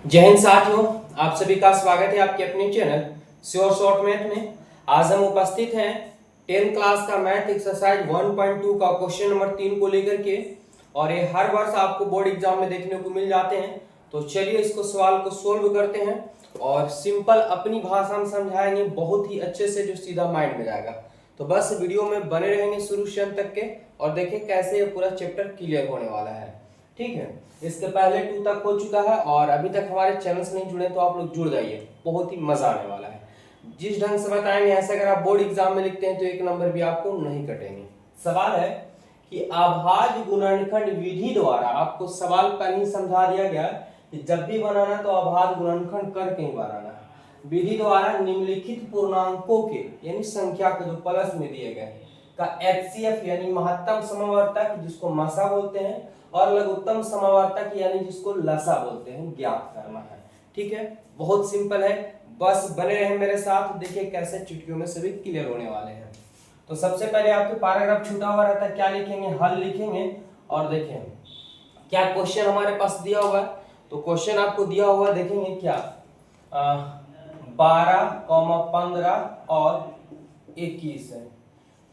जय हिंद साथियों, आप सभी का स्वागत है आपके अपने चैनल श्योर शॉर्ट मैथ में। आज हम उपस्थित हैं 10th क्लास का मैथ एक्सरसाइज 1.2 का क्वेश्चन नंबर 3 को लेकर के, और ये हर वर्ष आपको बोर्ड एग्जाम में देखने को मिल जाते हैं। तो चलिए इसको सवाल को सोल्व करते हैं और सिंपल अपनी भाषा में समझाएंगे, बहुत ही अच्छे से, जो सीधा माइंड में जाएगा। तो बस वीडियो में बने रहेंगे शुरू से अंत तक के, और देखें कैसे ये पूरा चैप्टर क्लियर होने वाला है। ठीक है, इसके पहले 2 तक हो चुका है, और अभी तक हमारे चैनल से नहीं जुड़े तो आप लोग जुड़ जाइए, बहुत ही मजा आने वाला है। जिस ढंग से बताएंगे ऐसे अगर आप बोर्ड एग्जाम में लिखते हैं तो 1 नंबर भी आपको नहीं कटेंगे। सवाल है कि अभाज्य गुणनखंड विधि द्वारा, आपको सवाल पहले ही समझा दिया गया कि जब भी बनाना तो अभाज्य गुणनखंड करके ही बनाना है। विधि द्वारा निम्नलिखित पूर्णांकों के, यानी संख्या के जो प्लस में दिए गए का एचसीएफ यानी महत्तम समवर्तक, जिसको मसा बोलते हैं, और लघुत्तम समावर्तक यानी जिसको लसा बोलते हैं, ज्ञात करना है। ठीक है, बहुत सिंपल है, बस बने रहे मेरे साथ, देखिए कैसे चुटकियों में सभी क्लियर होने वाले हैं। तो सबसे पहले आपके पैराग्राफ छूटा हुआ रहता है, क्या लिखेंगे, हल लिखेंगे, और देखें क्या क्वेश्चन हमारे पास दिया हुआ है। तो क्वेश्चन आपको दिया हुआ देखेंगे क्या, 12, 15 और 21 है।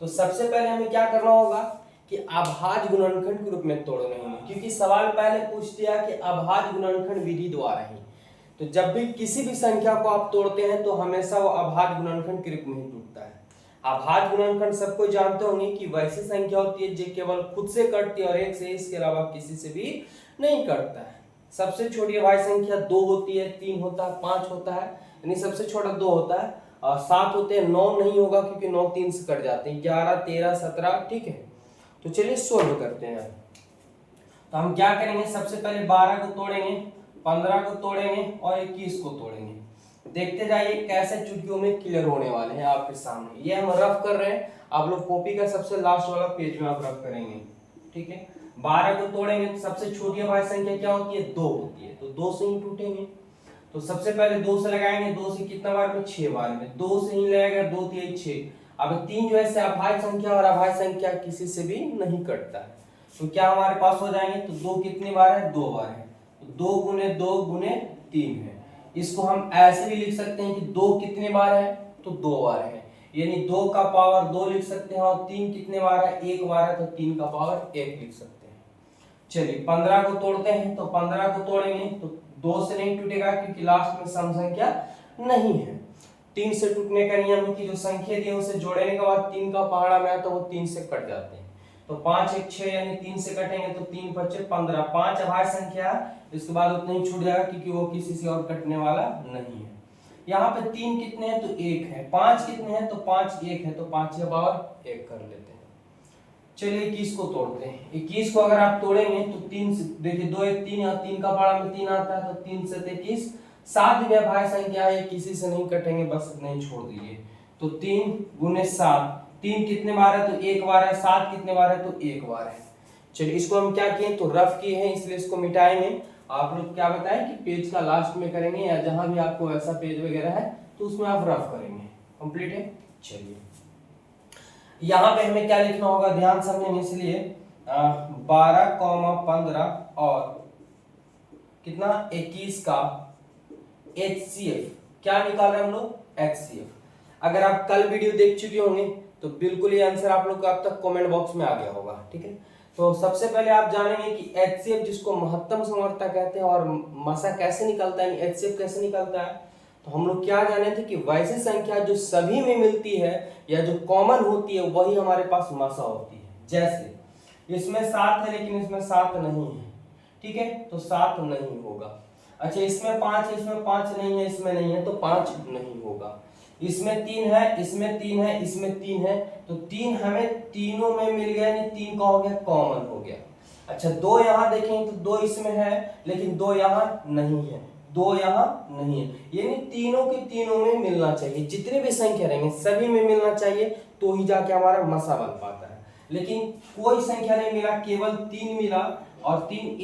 तो सबसे पहले हमें क्या करना होगा कि अभाज्य गुणनखंड के रूप में तोड़ने होंगे, क्योंकि सवाल पहले पूछ दिया कि अभाज्य गुणनखंड विधि द्वारा ही। तो जब भी किसी भी संख्या को आप तोड़ते हैं तो हमेशा वो अभाज्य गुणनखंड के रूप में ही टूटता है। अभाज्य गुणनखंड सबको जानते होंगे कि वैसी संख्या होती है जो केवल खुद से कटती है और एक से, इसके अलावा किसी से भी नहीं कटता है। सबसे छोटी अभाज्य संख्या 2 होती है, 3 होता है, 5 होता है, यानी सबसे छोटा 2 होता है, और 7 होते हैं, 9 नहीं होगा क्योंकि 9 3 से कट जाते हैं, 11, 13, 17। ठीक है, तो चलिए सोल्व करते हैं। तो हम क्या करेंगे, सबसे पहले 12 को तोड़ेंगे, 15 को तोड़ेंगे और 21 को तोड़ेंगे। देखते जाइए कैसे चुटकियों में क्लियर होने वाले हैं आपके सामने। ये हम रफ कर रहे हैं, आप लोग कॉपी का सबसे लास्ट वाला पेज में आप रफ करेंगे। ठीक है, 12 को तोड़ेंगे तो सबसे छोटी अभाज्य संख्या क्या होती है, 2 होती है, तो 2 से ही टूटेंगे। तो सबसे पहले 2 से लगाएंगे, 2 से कितना बार में, 6 बार में, 2 से ही लगाएगा, 2 3 6। अब 3 जो है अभाज्य संख्या, और अभाज्य संख्या किसी से भी नहीं कटता है, तो क्या हमारे पास हो जाएंगे, तो 2 कितनी बार है, 2 बार है, तो 2 गुने 2 गुने 3 है। इसको हम ऐसे भी लिख सकते हैं कि 2 कितने बार है, तो 2 बार है, यानी 2 का पावर 2 लिख सकते हैं, और 3 कितने बार है, 1 बार है, तो 3 का पावर 1 लिख सकते हैं। चलिए 15 को तोड़ते हैं, तो 15 को तोड़ेंगे तो 2 से नहीं टूटेगा क्योंकि लास्ट में सम संख्या नहीं है। 3 से टूटने का नियम है कि जो संख्या दी है उसे जोड़ने के बाद 3 का पहाड़ा में आया तो वो 3 से कट जाते हैं। तो 5 1 6 यानी 3 से कटेंगे तो 3 5 15, 5 अभाज्य संख्या, इसके बाद उतना ही छूट जाएगा क्योंकि वो किसी से और कटने वाला नहीं है। यहाँ पे 3 कितने हैं, तो 1 है, 5 कितने हैं, तो 5 1 है, तो 5 के पावर 1 कर लेते हैं। चलिए 21 को तोड़ते हैं। 21 को अगर आप तोड़ेंगे तो 3 से, देखिए 2 1 3, यहाँ 3 का पारा में 3 आता है, तो 3 से 21, 7 भी अभाज्य संख्या है, किसी से नहीं कटेंगे, बस इतना ही छोड़ दीजिए। तो 3 गुने 7, 3 कितने बार है, तो 1 बार है, 7 कितने बार है, तो 1 बार है। चलिए इसको हम क्या किए, तो रफ किए हैं, इसलिए इसको मिटाएंगे। आप लोग क्या बताएं कि पेज का लास्ट में करेंगे, या जहां भी आपको ऐसा पेज वगैरह है तो उसमें आप रफ करेंगे। कंप्लीट है। चलिए यहाँ पे हमें क्या लिखना होगा, ध्यान समझेंगे, इसलिए 12, 15 और कितना 21 का HCF क्या निकाल रहे हैं हम लोग, HCF। अगर आप कल वीडियो देख चुके होंगे तो बिल्कुल ये आंसर आप लोग को अब तक कमेंट बॉक्स में आ गया होगा। ठीक है, तो सबसे पहले आप जानेंगे कि HCF जिसको महत्तम समवर्तक कहते हैं, और मसा कैसे निकलता है, HCF कैसे निकलता है। तो हम लोग क्या जाने थे कि वैसी संख्या जो सभी में मिलती है या जो कॉमन होती है वही हमारे पास मसा होती है। जैसे इसमें 7 है लेकिन इसमें 7 नहीं है, ठीक है, तो 7 नहीं होगा। अच्छा इसमें 5 है, इसमें 5 नहीं है, इसमें नहीं है, तो 5 नहीं होगा। इसमें 3 है, इसमें 3 है, इसमें 3 है, तो 3 हमें तीनों में मिल गया, यानी 3 का हो गया कॉमन हो गया। अच्छा 2 यहाँ देखेंगे तो 2 इसमें है लेकिन 2 यहाँ नहीं है, 2 यहाँ नहीं है, यानी तीनों के तीनों में मिलना चाहिए। जितने भी संख्या रहेंगे सभी में मिलना चाहिए, तो ही जाके हमारा मसा बन पाता है। लेकिन कोई संख्या नहीं मिला, केवल 3 मिला, और 3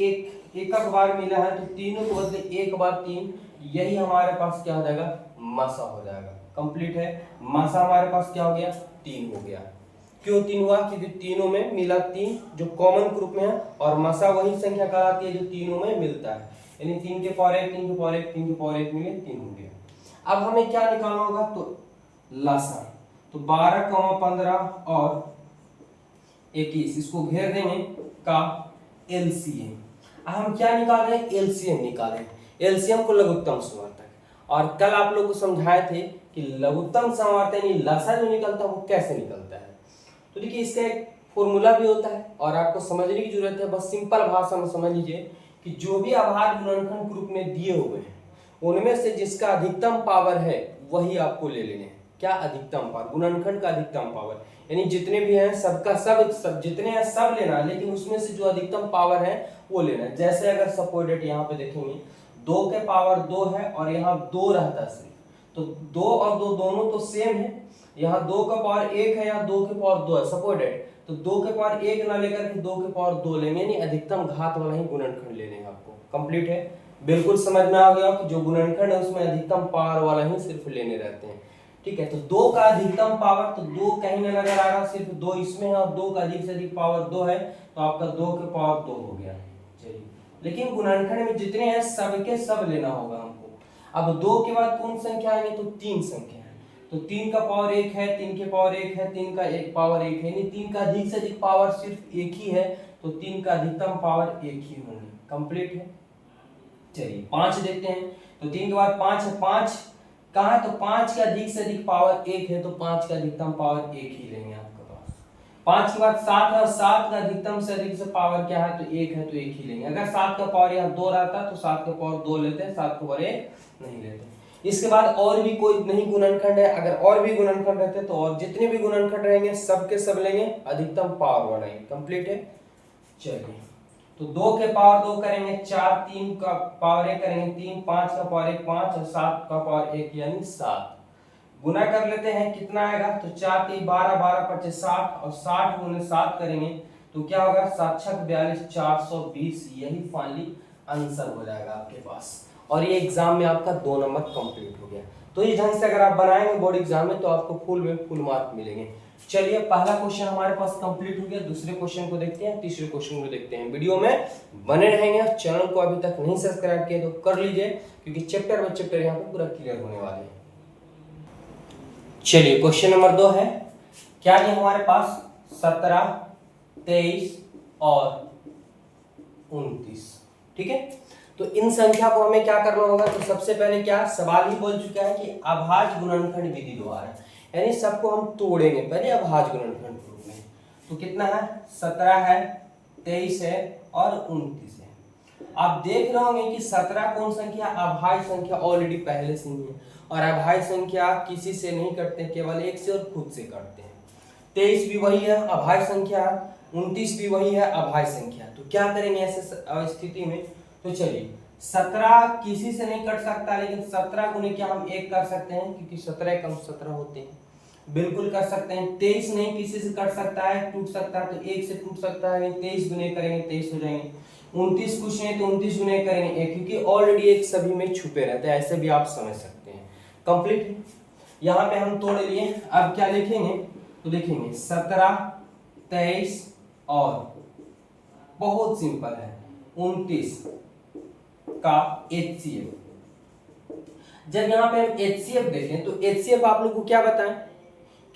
एक बार मिला है, तो तीनों को बदले एक बार 3, यही हमारे पास क्या हो जाएगा, मसा हो जाएगा। कंप्लीट है, मसा हमारे पास क्या हो गया, 3 हो गया। क्यों 3 हुआ, क्योंकि तीनों में मिला 3 जो कॉमन ग्रुप में है, और मसा वही संख्या कहलाती है जो तीनों में मिलता है। यानी 3 के पावर 1 3 के पावर 1 3 के पावर 1 मिले 3 हो गया। अब हमें क्या निकालना होगा, तो लसा, तो 12, 15 और 21 इसको घेर देंगे का एलसीएम। अब हम क्या निकाल रहे हैं, एलसीएम निकाल रहे हैं, एलसीएम को लघुत्तम समावर्तक। और कल आप लोग को समझाए थे कि लघुत्तम समावर्तक यानी लसा जो निकलता है वो कैसे निकलता है। तो देखिए इसका एक फॉर्मूला भी होता है और आपको समझने की जरूरत है, बस सिंपल भाषा में समझ लीजिए कि जो भी अभाज्य गुणनखंड ग्रुप में दिए हुए हैं उनमें से जिसका अधिकतम पावर है वही आपको ले लेने हैं। क्या अधिकतम पावर, गुणनखंड का अधिकतम पावर, यानी जितने भी हैं सबका सब जितने हैं सब लेना है, लेकिन उसमें से जो अधिकतम पावर है वो लेना है। जैसे अगर सपोर्टेड यहाँ पे देखेंगे 2 के पावर 2 है और यहाँ 2 रहता है सिर्फ, तो 2 और 2 दोनों तो सेम है, यहाँ 2 का पावर 1 है, यहाँ 2 के पावर 2 है सपोर्टेड, तो 2 के पावर 1 ना लेकर के 2 के पावर 2 लेंगे, यानी अधिकतम घात वाला ही गुणनखंड लेने हैं आपको। कंप्लीट है, बिल्कुल समझ में आ गया कि जो गुणनखंड है उसमें अधिकतम पावर वाला ही सिर्फ लेने रहते हैं। ठीक है, तो 2 का अधिकतम पावर, तो 2 कहीं ना नजर आ रहा, सिर्फ 2 इसमें है और 2 का अधिक से अधिक पावर 2 है, तो आपका 2 के पावर 2 हो गया। चलिए, लेकिन गुणनखंड में जितने हैं सबके सब लेना होगा हमको। अब 2 के बाद कौन संख्या आएगी, तो 3 संख्या है, तो 3 का पावर 1 है, 3 के पावर 1 है, 3 का एक पावर 1 है, यानी 3 का अधिक से अधिक पावर सिर्फ एक ही है, तो 3 का अधिकतम पावर एक ही होंगे। कंप्लीट है। चलिए 5 देखते हैं, तो 3 के बाद 5 है, 5 कहाँ है, तो 5 के अधिक से अधिक पावर 1 है, तो 5 का अधिकतम पावर 1 ही लेंगे आपके पास। 5 के बाद 7 है और 7 का अधिकतम से अधिक से पावर क्या है, तो 1 है, तो 1 ही लेंगे। अगर 7 का पावर यहाँ 2 रहता तो 7 का पावर 2 लेते हैं, 7 का पावर 1 नहीं लेते। इसके बाद और भी कोई नहीं गुणनखंड है, अगर और भी गुणनखंड रहते तो और जितने भी गुणनखंड रहेंगे सबके सब लेंगे अधिकतम पावर वाला ही। कंप्लीट है। चलिए, तो 2 के पावर 2 करेंगे 4, 3 का पावर 1 करेंगे 3, 5 का पावर 1 5 और 7 का पावर 1 यानी 7। गुना कर लेते हैं, कितना आएगा, तो 4 3 12 12 25 60 और 60 गुने 7 करेंगे तो क्या होगा, 7 6 42 420। यही फाइनली आंसर हो जाएगा आपके पास। और ये एग्जाम में आपका 2 नंबर कंप्लीट हो गया। तो इस ढंग से अगर आप बनाएंगे बोर्ड एग्जाम में तो आपको फुल मार्क मिलेंगे। चलिए, पहला क्वेश्चन हमारे पास कंप्लीट हो गया। दूसरे क्वेश्चन को देखते हैं, तीसरे क्वेश्चन को देखते हैं। वीडियो में बने रहेंगे। चैनल को अभी तक नहीं सब्सक्राइब किया तो कर लीजिए, क्योंकि चैप्टर बाय चैप्टर यहाँ पे पूरा क्लियर होने वाले हैं। चलिए, क्वेश्चन नंबर 2 है, क्या है हमारे पास 17 23 और 29। ठीक है, तो इन संख्या को हमें क्या करना होगा, तो सबसे पहले क्या सवाल ही बोल चुका है कि अभाज्य गुणनखंड विधि द्वारा, यानी सबको हम तोड़ेंगे पहले अभाज्य गुणनखंड के रूप में। तो कितना है, 17 है, 23 है और 29 है। आप देख रहे होंगे कि 17 कौन संख्या, अभाज्य संख्या ऑलरेडी पहले से ही है, और अभाज्य संख्या किसी से नहीं करते, केवल एक से और खुद से करते हैं। 23 भी वही है अभाज्य संख्या, 29 भी वही है अभाज्य संख्या। तो क्या करेंगे ऐसे स्थिति में, तो चलिए 17 किसी से नहीं कट सकता, लेकिन 17 गुने क्या हम 1 कर सकते हैं, क्योंकि 17 कम 17 होते हैं, बिल्कुल कर सकते हैं। 23 नहीं किसी से कट सकता है, टूट सकता है, तो 1 से टूट सकता है, 23 गुने करेंगे 23 हो जाएंगे। 29 कुछ नहीं तो 29 गुने करेंगे 1, क्योंकि ऑलरेडी एक सभी में छुपे रहते हैं, ऐसे भी आप समझ सकते हैं। कंप्लीट। यहाँ पे हम तोड़ लिए। अब क्या लिखेंगे, तो देखेंगे 17 23 और बहुत सिंपल है 29 का HCF। जब यहाँ पे हम HCF देखें तो HCF आप लोग को क्या बताएं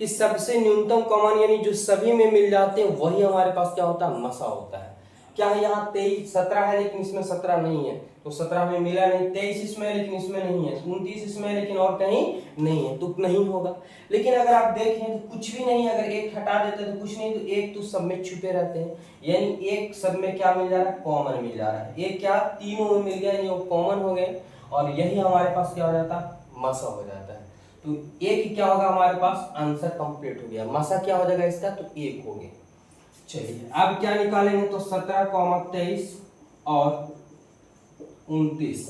कि सबसे न्यूनतम कॉमन, यानी जो सभी में मिल जाते हैं वही हमारे पास क्या होता है, मसा होता है। क्या है, यहाँ 23 17 है लेकिन इसमें 17 नहीं है, तो 17 में मिला नहीं। 23 इसमें है लेकिन इसमें नहीं है। 29 इसमें है लेकिन और कहीं नहीं है, तो नहीं होगा। लेकिन अगर आप देखें तो कुछ भी नहीं, अगर एक हटा देते तो कुछ नहीं, तो एक तो सब में छुपे रहते हैं, यानी एक सब में क्या मिल जा रहा है, कॉमन मिल जा रहा है। एक क्या, तीनों में मिल गया, यानी वो कॉमन हो गए, और यही हमारे पास क्या हो जाता है, मसा हो जाता है। तो एक क्या होगा हमारे पास, आंसर कंप्लीट हो गया। मसा क्या हो जाएगा इसका, तो 1 हो गया। चलिए, अब क्या निकालेंगे, तो 17, 23 और 29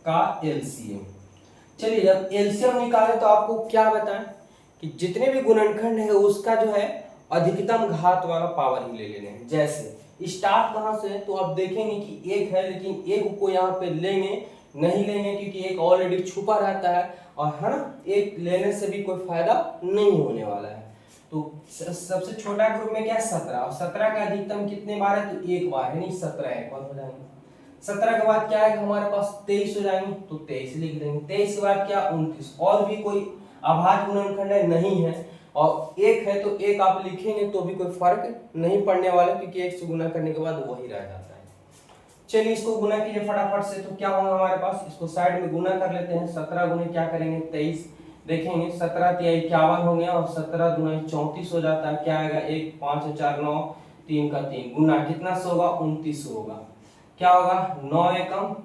का एलसीएम। चलिए, जब एलसीएम निकाले तो आपको क्या बताएं कि जितने भी गुणनखंड है उसका जो है अधिकतम घात वाला पावर ही ले लेने हैं। जैसे स्टार्ट कहां से है, तो आप देखेंगे कि 1 है, लेकिन 1 को यहाँ पे लेंगे नहीं लेंगे, क्योंकि 1 ऑलरेडी छुपा रहता है, और है ना, 1 लेने से भी कोई फायदा नहीं होने वाला है। तो सबसे छोटा ग्रुप में क्या है, 17, और 17 का अधिकतम कितने बार है, तो 1 बार, यानी 17 एक बार हो जाएंगे। 17 के बाद क्या आएगा हमारे पास 23 हो जाएंगे, तो 23 लिख देंगे। 23 के बाद क्या 29। और भी कोई अभाज्य गुणनखंड है नहीं है, और एक है तो एक आप लिखेंगे तो भी कोई फर्क नहीं पड़ने वाला, क्योंकि एक से गुना करने के बाद वही रह जाता है। चलिए इसको गुना कीजिए फटाफट से, तो क्या होगा हमारे पास, इसको साइड में गुना कर लेते हैं। 17 गुने क्या करेंगे 23, देखेंगे 17 तिया 51 हो गया, और 17 गुना 34 हो जाता है। क्या आएगा 1 5 4 9 3 का 3 गुना कितना सौ होगा 29 होगा। क्या होगा 9 एकम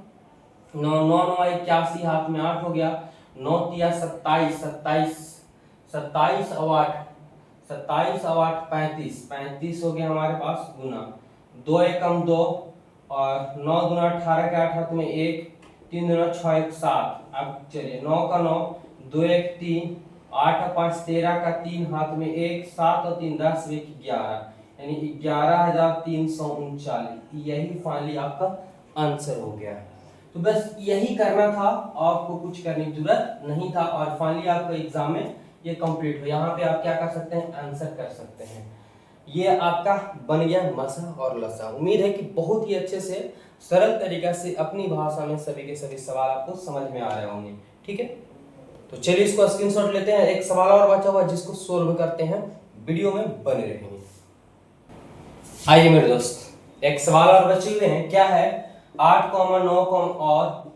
9 9 9 81, हाथ में 8 हो गया, 9 तिया 27 27 27 और 8 27 और 8 35 35 हो गया हमारे पास गुना 2 एकम 2 और 9 दूना 18 के 8 हाथ में 1 3 दूना 6 1 7। अब चलिए 9 का 9 2 1 3 8 और 5 13 का 3 हाथ में 1 7 और 3 10 1 11, यानी 11,339। यही फाइनली आपका आंसर हो गया। तो बस यही करना था, आपको कुछ करने की जरूरत नहीं था, और फाइनली आपका एग्जाम में ये कंप्लीट हो। यहाँ पे आप क्या कर सकते हैं, आंसर कर सकते हैं। ये आपका बन गया मसा और लसा। उम्मीद है कि बहुत ही अच्छे से सरल तरीका से अपनी भाषा में सभी के सभी सवाल आपको समझ में आ रहे होंगे। ठीक है, तो चलिए इसको स्क्रीनशॉट लेते हैं। एक सवाल और बचा हुआ जिसको सोल्व करते हैं, वीडियो में बने रहेंगे। आइए मेरे दोस्त, एक सवाल और बचे हुए हैं। क्या है 8, 9 और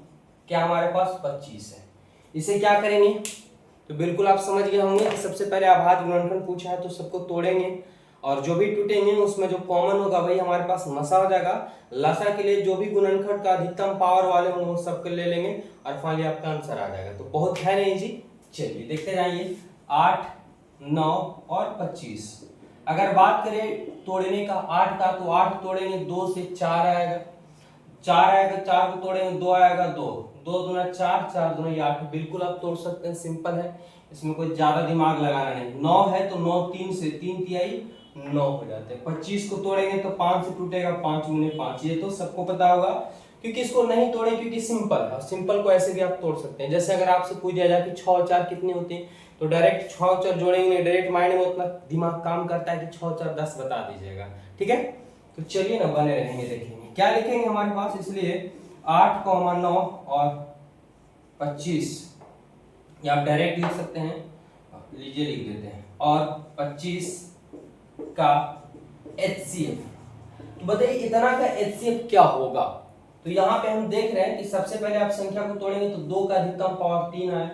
क्या हमारे पास 25 है। इसे क्या करेंगे, तो बिल्कुल आप समझ गए होंगे कि सबसे पहले अभाज्य गुणनखंड पूछा है तो सबको तोड़ेंगे, और जो भी टूटेंगे उसमें जो कॉमन होगा वही हमारे पास मसा हो जाएगा। लसा के लिए जो भी गुणनखंड का अधिकतम पावर वाले होंगे वो सबको ले लेंगे, और फाइनली आपका आंसर आ जाएगा। तो बहुत है नहीं जी, चलिए देखते जाइए। 8 9 और 25, अगर बात करें तोड़ने का 8 का, तो 8 तोड़ेंगे 2 से 4 आएगा, 4 आएगा, 4 को तोड़ेंगे 2 आएगा, 2 2 दूना 4 4 दूना 8। बिल्कुल आप तोड़ सकते हैं, सिंपल है, इसमें कोई ज्यादा दिमाग लगाना नहीं। 9 है तो 9 3 से 3 तिहाई 9 हो जाते हैं। 25 को तोड़ेंगे तो 5 से टूटेगा, 5 गुने 5, ये तो सबको पता होगा, क्योंकि इसको नहीं तोड़े क्योंकि सिंपल है। सिंपल को ऐसे भी आप तोड़ सकते हैं। जैसे अगर आपसे पूछ दिया जाए कि 6 और 4 कितने होते हैं, तो डायरेक्ट 6 और 4 जोड़ेंगे, डायरेक्ट माइंड में उतना दिमाग काम करता है कि 6 और 4 10 बता दीजिएगा। ठीक है, तो चलिए ना बने रहेंगे, देखेंगे क्या लिखेंगे हमारे पास। इसलिए 8, 9 और 25 या आप डायरेक्ट लिख सकते हैं, लीजिए लिख देते हैं, और 25 का HCF। तो बताइए इतना का HCF क्या होगा। तो यहाँ पे हम देख रहे हैं कि सबसे पहले आप संख्या को तोड़ेंगे तो 2 का अधिकतम पावर 3 आया,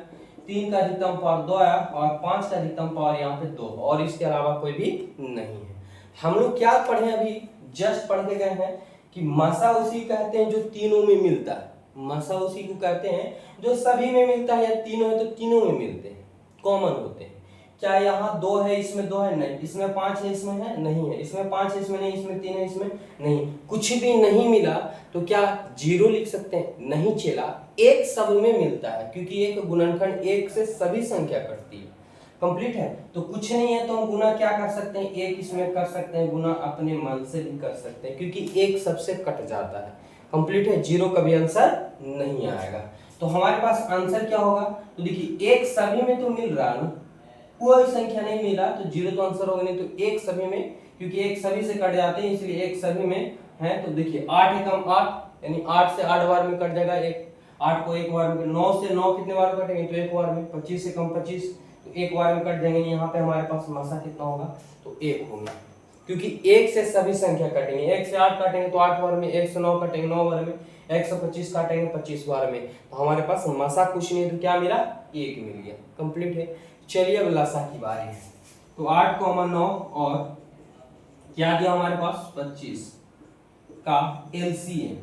3 का अधिकतम पावर 2 आया, और 5 का अधिकतम पावर यहाँ पे 2, और इसके अलावा कोई भी नहीं है। हम लोग क्या पढ़े अभी, जस्ट पढ़ के गए हैं कि मसा उसी कहते हैं जो तीनों में मिलता है। मसा उसी को कहते हैं जो सभी में मिलता है, या तीनों है तो तीनों में मिलते हैं, कॉमन होते हैं। क्या यहाँ 2 है इसमें 2 है नहीं, इसमें 5 है इसमें है नहीं है, इसमें 5 है इसमें नहीं, इसमें 3 है इसमें नहीं, कुछ भी नहीं मिला तो क्या 0 लिख सकते हैं, नहीं चला। एक सब में मिलता है, क्योंकि एक गुणनखंड एक से सभी संख्या कटती है। कंप्लीट है, तो कुछ नहीं है तो हम गुना क्या कर सकते हैं, एक इसमें कर सकते हैं, गुना अपने मन से भी कर सकते हैं, क्योंकि एक सबसे कट जाता है। कंप्लीट है, 0 कभी आंसर नहीं आएगा। तो हमारे पास आंसर क्या होगा, तो देखिए एक सभी में तो मिल रहा है ना, कोई संख्या नहीं मिला तो 0 तो आंसर होगा नहीं, तो एक सभी में, क्योंकि एक सभी से कट जाते हैं इसलिए एक सभी में है। तो देखिए 8 एकम 8, यानी 8 से 8 बार में कट जाएगा, एक 8 को एक बार में, 9 से 9 कितने बार कटेंगे, तो एक बार में, 25 से कम 25 तो एक बार में कट जाएंगे। यहाँ पे हमारे पास मसा कितना होगा, तो 1 होगा, क्योंकि 1 से सभी संख्या कटेंगे। 1 से 8 काटेंगे तो 8 बार में, 1 से 9 काटेंगे 9 बार में, 125 काटेंगे 25 बार में, तो हमारे पास मसा कुछ नहीं, तो क्या मिला, 1 मिल गया। कंप्लीट है। चलिए अब लसा की बारी है। तो 8, 9 और क्या दिया हमारे पास 25 का LCM।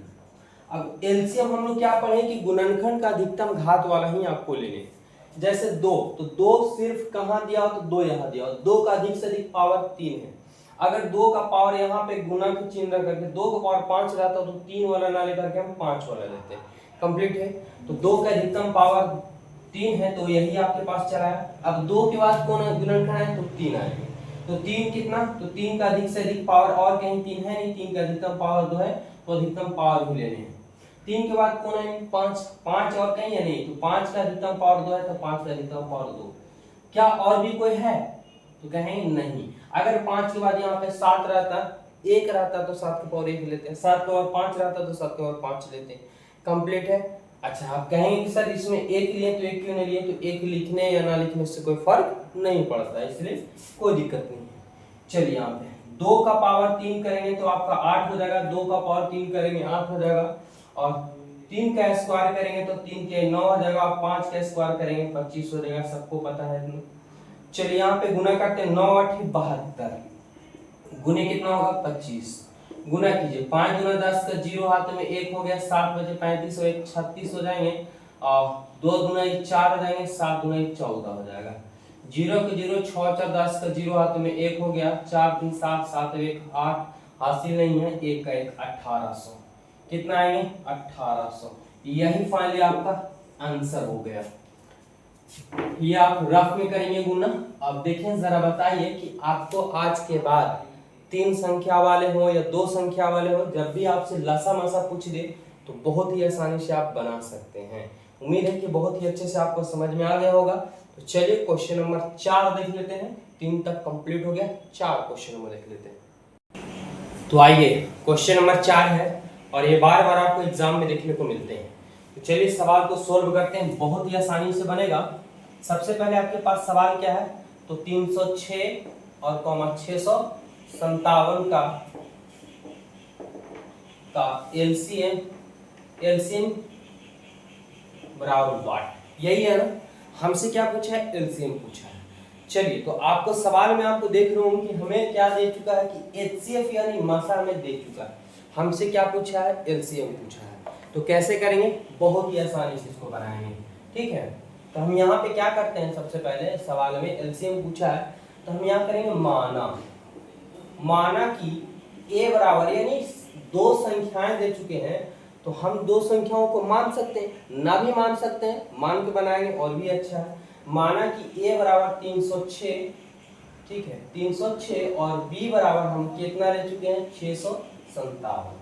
अब LCM हम लोग क्या पढ़े कि गुणनखंड का अधिकतम घात वाला ही आपको लेने। जैसे 2, तो 2 सिर्फ कहां दिया हो, तो 2 यहाँ दिया हो। 2 का अधिक से अधिक पावर 3 है। अगर 2 का पावर यहाँ पे गुना के चिन्ह रख करके 2 का पावर 5 रहता तो 3 वाला ना लेकर के हम 5 वाला लेते हैं। कंप्लीट है, तो 2 का अधिकतम पावर 3 है, तो यही आपके पास चला है। अब 2 के बाद कौन गुणनखंड है, तो 3 आएंगे। तो 3 कितना, तो 3 का अधिक से अधिक पावर, और कहीं 3 है नहीं, 3 का अधिकतम पावर 2 है, तो अधिकतम पावर भी लेने हैं। 3 के बाद कौन है, 5, 5 और कहीं है नहीं, तो 5 का अधिकतम पावर 2 है, तो 5 का अधिकतम पावर 2। क्या और भी कोई है, तो कहें नहीं। अगर 5 के बाद यहाँ पे 7 रहता 1 रहता तो 7 की पावर 1 लेते हैं, 7 की पावर 5 रहता तो 7 की पावर 5 लेते हैं। कंप्लीट है। अच्छा, आप कहेंगे सर इसमें 1 लिए तो 1 क्यों नहीं लिए, तो 1 लिखने या ना लिखने से कोई फर्क नहीं पड़ता है, इसलिए कोई दिक्कत नहीं है। चलिए यहाँ पे 2 का पावर 3 करेंगे तो आपका 8 हो जाएगा, 2 का पावर 3 करेंगे 8 हो जाएगा, और 3 का स्क्वायर करेंगे तो 3 के 9 हो जाएगा, और 5 का स्क्वायर करेंगे 25 हो जाएगा, सबको पता है। चलिए यहाँ पे गुना करते हैं, 9 8 72, गुने कितना होगा 25, गुना कीजिए 5 गुना 10 का 0 हाथ में 1 हो गया, 7 बचे 35 और 1 36 हो जाएंगे, और 2 गुना 1 4 हो जाएंगे, 7 गुना 1 14 हो जाएगा, 0 के 0 6 4 10 का 0 हाथ में 1 हो गया, 4 3 7 7 1 8 हासिल नहीं है, 1 का 1 1800, कितना आएंगे 1800। यही फाइनली आपका आंसर हो गया। ये आप रफ में करेंगे गुना। अब देखें जरा बताइए कि आपको आज के बाद 3 संख्या वाले हो या 2 संख्या वाले हो, जब भी आपसे लसा मसा पूछ दे तो बहुत ही आसानी से आप बना सकते हैं। उम्मीद है कि बहुत ही अच्छे से आपको समझ में आ गया होगा। तो चलिए क्वेश्चन नंबर 4 देख लेते हैं। 3 तक कंप्लीट हो गया, 4 क्वेश्चन नंबर देख लेते हैं। तो आइए क्वेश्चन नंबर 4 है, और ये बार बार आपको एग्जाम में देखने को मिलते हैं। तो चलिए सवाल को सोल्व करते हैं, बहुत ही आसानी से बनेगा। सबसे पहले आपके पास सवाल क्या है, तो 306 और 657 का एलसीएम बराबर वाट, यही है ना। हमसे क्या पूछा है, एलसीएम पूछा है। चलिए तो आपको सवाल में आपको देख रहा हूं कि हमें क्या दे चुका है कि एचसीएफ यानी मासा हमें दे चुका है। हमसे क्या पूछा है, एलसीएम पूछा है। तो कैसे करेंगे, बहुत ही आसानी से इसको बनाएंगे। ठीक है, तो हम यहाँ पे क्या करते हैं, सबसे पहले सवाल में एलसीएम पूछा है तो हम यहाँ करेंगे माना कि ए बराबर, यानी 2 संख्याएं दे चुके हैं तो हम 2 संख्याओं को मान सकते हैं, ना भी मान सकते हैं, मान के बनाएंगे और भी अच्छा है। माना कि ए बराबर 306, ठीक है 306, और बी बराबर हम कितना ले चुके हैं 657।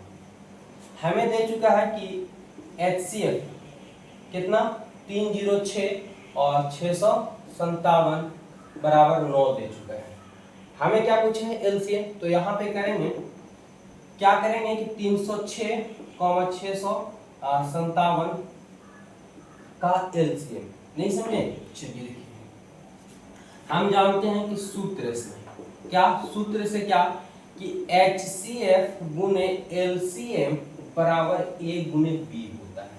हमें दे चुका है कि एचसीएफ कितना 306 और 657 बराबर 9 दे चुका है। हमें क्या पूछा है, एलसीएम। तो यहाँ पे करेंगे क्या करेंगे कि 306, 657 का एलसीएम। नहीं समझे, चलिए देखिए हम जानते हैं कि सूत्र से क्या, सूत्र से क्या कि HCF गुने LCM बराबर A गुने B होता है।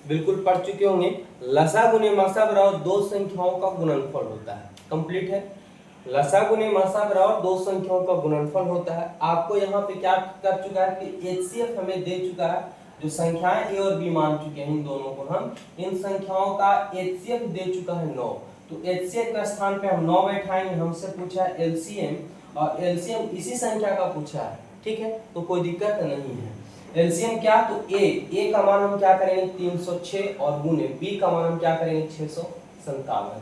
बिल्कुल पढ़ चुके होंगे, लसा गुने मसा बराबर 2 संख्याओं का गुणनफल होता है। कंप्लीट है, लसा गुने मसा बराबर 2 संख्याओं का गुणनफल होता है। आपको यहाँ पे क्या कर चुका है कि HCF हमें दे चुका है, जो संख्याएं A और B मान चुके हैं इन दोनों को, हम इन संख्याओं का HCF दे चुका है 9। तो HCF का स्थान पे हम 9 बैठाएंगे। हमसे पूछा है LCM, और LCM इसी संख्या का पूछा है। ठीक है, तो कोई दिक्कत नहीं है। LCM क्या, तो A का मान हम क्या करेंगे 306, और गुने B का मान हम क्या करेंगे 657।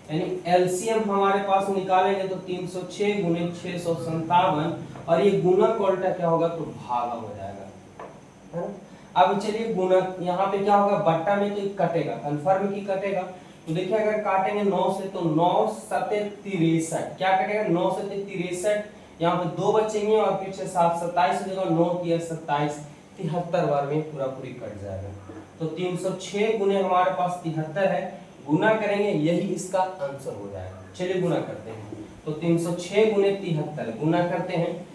यानी LCM हमारे पास निकालेंगे तो 306 गुने 657, और ये गुणक उल्टा क्या होगा, तो भागा हो जाएगा, है ना। अब चलिए गुणक, यहाँ पे क्या होगा, बट्टा में तो कटेगा, कन्फर्म की कटेगा। तो देखिए अगर काटेंगे 9 से तो 9 7 63, क्या कटेगा 9 से 63, यहाँ पे 2 बचेंगे और पीछे 7 27 हो जाएगा, 9 की 27, 73 बार में पूरा पूरी कट जाएगा। तो 306 गुने हमारे पास 73 है, गुना करेंगे यही इसका आंसर हो जाएगा। चलिए गुना करते हैं, तो 306 गुने 73 गुना करते हैं।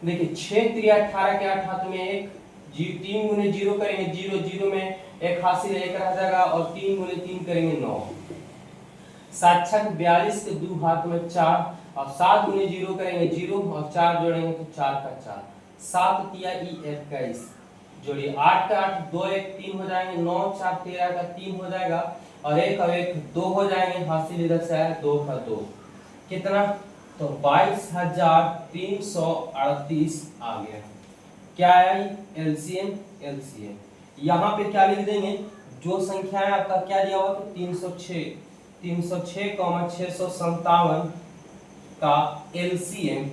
देखिए 6 3 18 के 8 हाथ में 1, 3 गुने 0 करेंगे 0 0 में 1 हासिल 1 रह जाएगा, और 3 गुने 3 करेंगे 9, 7 6 42 के 2 हाथ में 4, और 7 गुने 0 करेंगे 0, और 4 जोड़ेंगे तो 4 का 4, 7 तिया 21, जोड़िए 8 का 8 2 1 3 हो जाएंगे, 9 4 13 का 3 हो जाएगा, और 1 और 1 2 हो जाएंगे, हासिल इधर से आया 2 का 2, कितना, तो 22,338 आ गया। क्या आया, एलसीएम। यहाँ पे क्या लिख देंगे, जो संख्या है आपका क्या दिया हुआ, तो 306 657 का एलसीएम।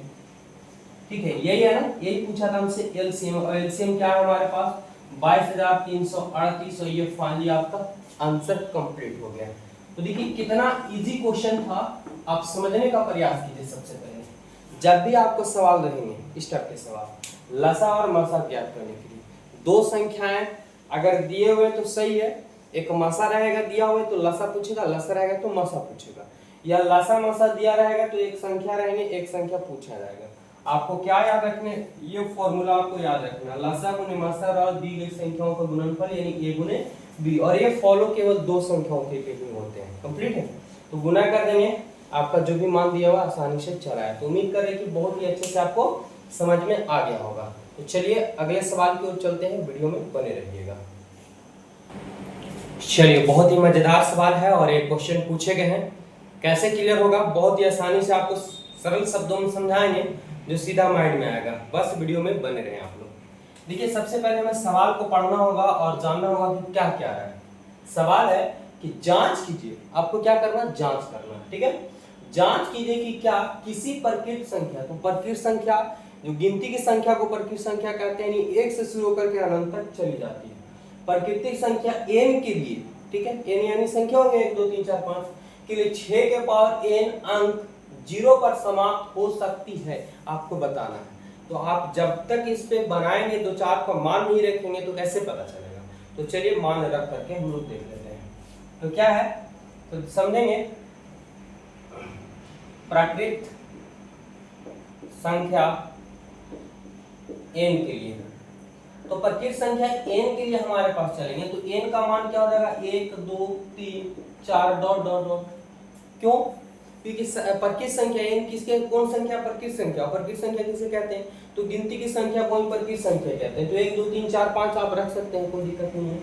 ठीक है, यही है ना, यही पूछा था हमसे एलसीएम, और एलसीएम क्या है हमारे पास 22,338, और ये फाइनली आपका आंसर कंप्लीट हो गया। तो देखिए कितना इजी क्वेश्चन था, आप समझने का प्रयास कीजिए। सबसे पहले जब भी आपको सवाल रहेंगे इस टाइप के सवाल, लसा और मसा ज्ञात करने के लिए, दो संख्याएं अगर दिए हुए तो सही है, एक मसा रहेगा दिया हुआ तो लसा पूछेगा, लसा रहेगा तो मसा पूछेगा, या लसा मसा दिया रहेगा तो एक संख्या रहेंगे एक संख्या पूछा जाएगा। आपको क्या याद रखने, ये फॉर्मूला आपको याद रखना, लसा गुने मसा और दी गई संख्याओं का गुणनफल यानी a गुने b, और ये फॉलो केवल दो संख्याओं के ही होते हैं। कंप्लीट है, तो गुना कर देंगे, आपका जो भी मान दिया हुआ आसानी से चला है। तो उम्मीद करें कि बहुत ही अच्छे से आपको समझ में आ गया होगा। तो चलिए अगले सवाल की ओर चलते हैं, वीडियो में बने रहिएगा। चलिए बहुत ही मजेदार सवाल है और एक क्वेश्चन पूछे गए हैं, कैसे क्लियर होगा, बहुत ही आसानी से आपको सरल शब्दों में समझाएंगे जो सीधा माइंड में आएगा, बस वीडियो में बने रहें आप लोग। देखिए सबसे पहले हमें सवाल को पढ़ना होगा और जानना होगा कि क्या क्या है। सवाल है कि जांच कीजिए, आपको क्या करना, जांच करना, ठीक है। जांच कीजिए कि क्या किसी प्रकृत संख्या, तो प्रकृत संख्या जो गिनती की संख्या को प्रकृत संख्या कहते हैं, यानी एक से शुरू होकर के अनंत तक चली जाती है। प्राकृतिक संख्या n के लिए, ठीक है, n यानी संख्या होंगे 1 2 3 4 5 के लिए 6 के पावर n अंक 0 पर समाप्त हो सकती है, आपको बताना है। तो आप जब तक इस पे बनाएंगे 2 4 का मान नहीं रखेंगे तो कैसे पता चलेगा। तो चलिए मान रख करके हम लोग देख लेते हैं। तो क्या है, तो समझेंगे प्राकृत संख्या n के लिए, तो प्रकृत संख्या n के लिए हमारे पास चलेंगे तो n का मान क्या हो जाएगा 1 2 3 4 डॉट डॉट डॉट। क्यों, क्योंकि प्रकृत संख्या n किसके, कौन संख्या, प्रकृत संख्या, प्रकृत संख्या किसे कहते हैं, तो गिनती की संख्या को प्रकृत संख्या कहते हैं। तो 1 2 3 4 5 आप रख सकते हैं, कोई दिक्कत नहीं है।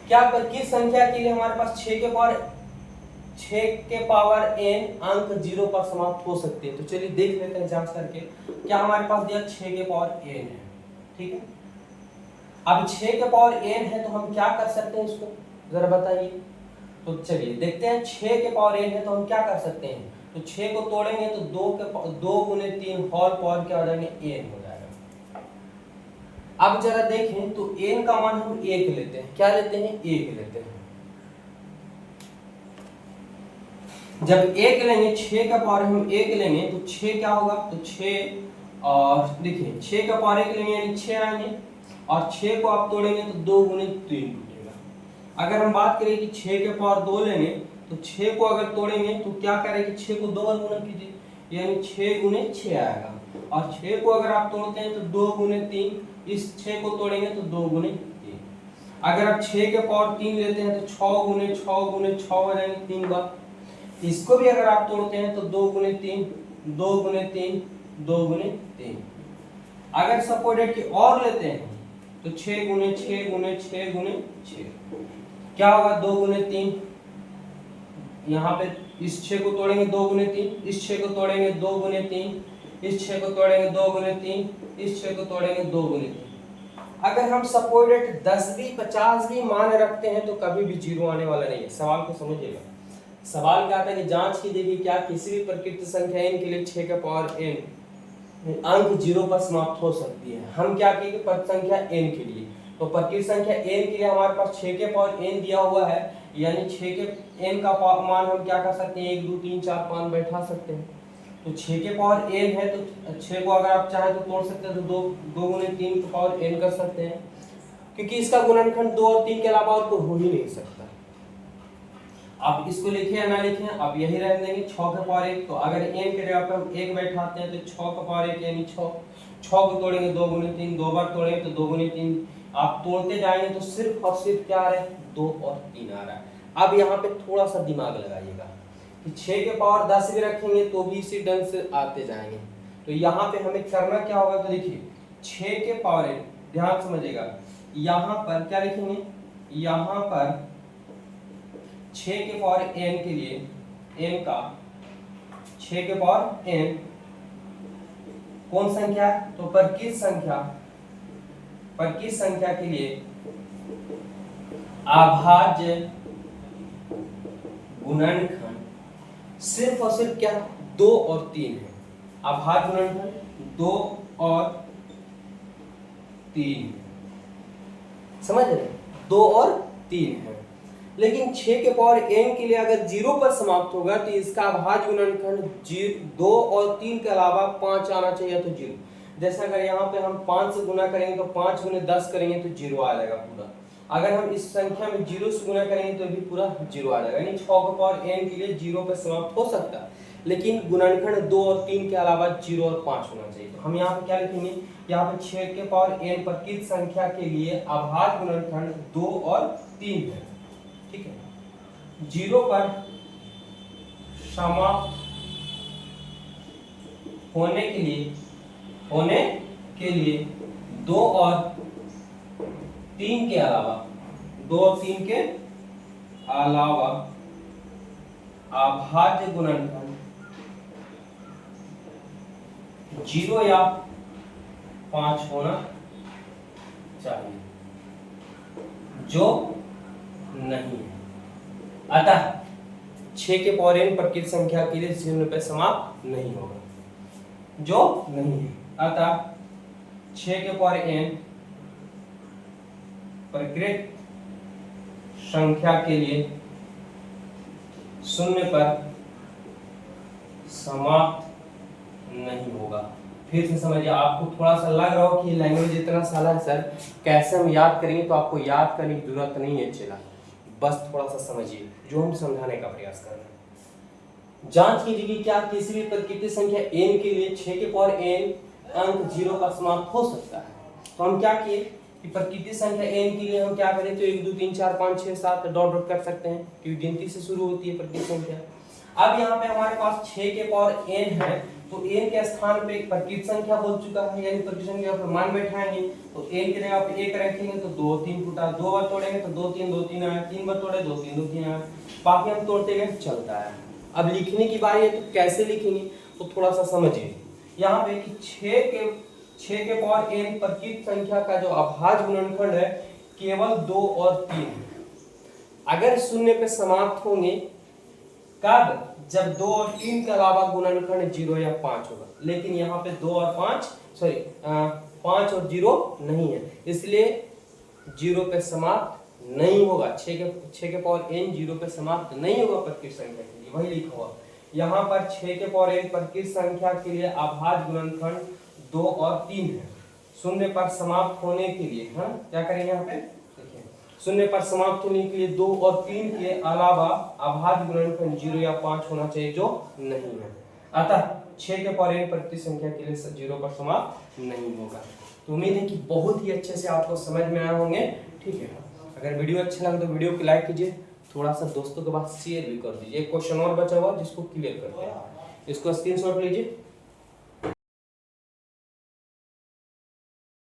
क्या प्रकृत संख्या के लिए हमारे पास 6 के पावर n अंक 0 पर समाप्त हो सकते हैं। तो चलिए देख लेते हैं जांच करके, क्या हमारे पास दिया 6 के पावर n है, ठीक है। अब 6 के पावर n है तो हम क्या कर सकते हैं, इसको जरा बताइए। तो चलिए देखते हैं, 6 के पावर n है तो हम क्या कर सकते हैं, तो 6 को तोड़ेंगे तो 2 गुने 3 होल पावर क्या हो जाएंगे, n हो जाएगा। अब जरा देखें तो n का मान हम 1 लेते हैं, क्या लेते हैं, 1 लेते हैं। जब 1 लेंगे, 6 का पावर हम 1 लेंगे तो 6 क्या होगा, तो 6 और देखिए 6 का पावर 1 लेंगे यानी 6 आएंगे, और 6 को आप तोड़ेंगे तो 2 गुने 3 टूटेगा। अगर हम बात करें कि 6 के पावर 2 लेंगे तो 6 को अगर तोड़ेंगे तो क्या करेंगे, 6 को 2 बार गुना कीजिए यानी 6 गुने 6 आएगा, और 6 को अगर आप तोड़ते हैं तो 2 गुने 3, इस 6 को तोड़ेंगे तो 2 गुने 3। अगर आप 6 के पावर 3 लेते हैं तो 6 गुने 6 गुने 6 हो जाएंगे 3 बार। इसको भी अगर आप तोड़ते हैं तो 2 गुने 3 2 गुने 3 2 गुने 3। अगर सपोर्टेड की और लेते हैं तो 6 गुने 6 गुने 6 गुने 6 क्या होगा, 2 गुने 3, यहाँ पे इस 6 को तोड़ेंगे 2 गुने 3, इस 6 को तोड़ेंगे 2 गुने 3, इस 6 को तोड़ेंगे 2 गुने 3, इस 6 को तोड़ेंगे 2 गुने 3। अगर हम सपोर्टेड 10 भी 50 भी मान रखते हैं तो कभी भी 0 आने वाला नहीं है। सवाल को समझिएगा, सवाल क्या आता है कि जांच कीजिए कि क्या किसी भी प्रकृत संख्या n के लिए 6 के पावर n अंक 0 पर समाप्त हो सकती है। हम क्या किए, प्रकृत संख्या n के लिए, तो प्रकृत संख्या n के लिए हमारे पास 6 के पावर n दिया हुआ है, यानी 6 के n का मान हम क्या कर सकते हैं, 1 2 3 4 5 बैठा सकते हैं। तो 6 के पावर n है तो 6 को अगर आप चाहें तो तोड़ सकते हैं, तो 2 गुने 3 के पावर n कर सकते हैं, क्योंकि इसका गुणनखंड 2 और 3 के अलावा और कोई हो ही नहीं सकता। आप इसको लिखें या ना लिखें, आप यही रहने देंगे 6 के पावर 1। तो अगर n के जगह पर हम 1 बैठाते हैं तो 6 का पावर 1 यानी 6 को तोड़ेंगे 2 गुने 3, 2 बार तोड़ेंगे तो 2 गुने 3, आप तोड़ते जाएंगे तो सिर्फ और सिर्फ क्या आ रहा है, 2 और 3 आ रहा है। अब यहाँ पे थोड़ा सा दिमाग लगाइएगा कि 6 के पावर 10 भी रखेंगे तो भी इसी ढंग से आते जाएंगे। तो यहाँ पे हमें करना क्या होगा, तो देखिए 6 के पावर 1, ध्यान समझिएगा, यहाँ पर क्या लिखेंगे, यहाँ पर 6 के पावर n के लिए n का 6 के पावर n कौन संख्या है, तो प्रकृत संख्या के लिए अभाज्य गुणनखंड सिर्फ और सिर्फ क्या, 2 और 3 है। अभाज्य गुणनखंड 2 और 3, समझ रहे, 2 और 3 है। लेकिन 6 के पावर n के लिए अगर 0 पर समाप्त होगा तो इसका अभाज्य गुणनखंड 2 और 3 के अलावा 5 आना चाहिए, तो 0। जैसे अगर यहाँ पे हम 5 से गुना करेंगे तो 5 गुने 10 करेंगे तो 0 आ जाएगा पूरा। अगर हम इस संख्या में 0 से गुना करेंगे तो भी पूरा 0 आ जाएगा, यानी 6 के पावर n के लिए 0 पर समाप्त हो सकता है, लेकिन गुणनखंड 2 और 3 के अलावा 0 और 5 होना चाहिए। तो हम यहाँ पे क्या लिखेंगे, यहाँ पे 6 के पावर n पर किस संख्या के लिए अभाज्य गुणनखंड 2 और 3 है, ठीक है। 0 पर समाप्त होने के लिए 2 और 3 के अलावा 2 और 3 के अलावा अभाज्य गुणनखंड 0 या 5 होना चाहिए, जो नहीं है। अतः 6 के पावर n पर किस संख्या के लिए 0 पे समाप्त नहीं होगा, जो नहीं है। अतः 6 के पावर n प्रकृत संख्या के लिए 0 पर समाप्त नहीं होगा। फिर से समझिए, आपको थोड़ा सा लग रहा हो कि लैंग्वेज इतना साला है सर, कैसे हम याद करेंगे, तो आपको याद करने की जरूरत नहीं है, चला बस थोड़ा सा समझिए जो हम समझाने का प्रयास कर रहे हैं। जांच कीजिए कि क्या किसी भी प्रकृति संख्या n के लिए 6 के पावर n अंक 0 पर समाप्त हो सकता है। तो हम क्या किए कि प्रकृति संख्या n के लिए हम क्या करें, तो 1 2 3 4 5 6 7 डॉट डॉट कर सकते हैं, क्योंकि गिनती से शुरू होती है प्रकृति संख्या। अब यहाँ पे हमारे पास 6 के पावर n है, तो n के स्थान पे एक प्रकृत संख्या बोल चुका है, यानी प्रकृत संख्या पर मान बैठाएंगे, तो n की जगह पे 1 रखेंगे तो 2 3 फुटा, 2 बार तोड़ेंगे तो 2 3 आया, 3 बार तोड़े 2 3 आया, बाकी हम तोड़ते गए चलता है। अब लिखने की बारी है, तो कैसे लिखेंगे, तो थोड़ा सा समझिए। यहाँ पे कि 6 के पावर n प्रकृत संख्या का जो अभाज्य गुणनखंड है केवल 2 और 3 है। अगर 0 पे समाप्त होंगे कब, जब 2 और 3 के अलावा गुणनखंड 0 या 5 होगा, लेकिन यहाँ पे 2 और 5 और 0 नहीं है, इसलिए 0 पे समाप्त नहीं होगा। 6 के पावर n 0 पे समाप्त नहीं होगा प्रकृत संख्या के लिए, वही लिखा हुआ यहाँ पर। 6 के पावर n प्रकृत संख्या के लिए अभाज्य गुणनखंड 2 और 3 है। 0 पर समाप्त होने के लिए क्या करेंगे, यहाँ पे 0 पर समाप्त होने के लिए 2 और 3 के अलावा अभाज्य गुणनखंड 0 या 5 होना चाहिए, जो नहीं है। अतः 6 के पावर n प्रकृत संख्या के लिए 0 पर समाप्त नहीं होगा। तो उम्मीद है कि बहुत ही अच्छे से आपको समझ में आए होंगे, ठीक है। अगर वीडियो अच्छा लगे तो वीडियो को लाइक कीजिए, थोड़ा सा दोस्तों के पास शेयर भी कर दीजिए। एक क्वेश्चन और बचा हुआ जिसको क्लियर करते हैं, इसको स्क्रीनशॉट लीजिए।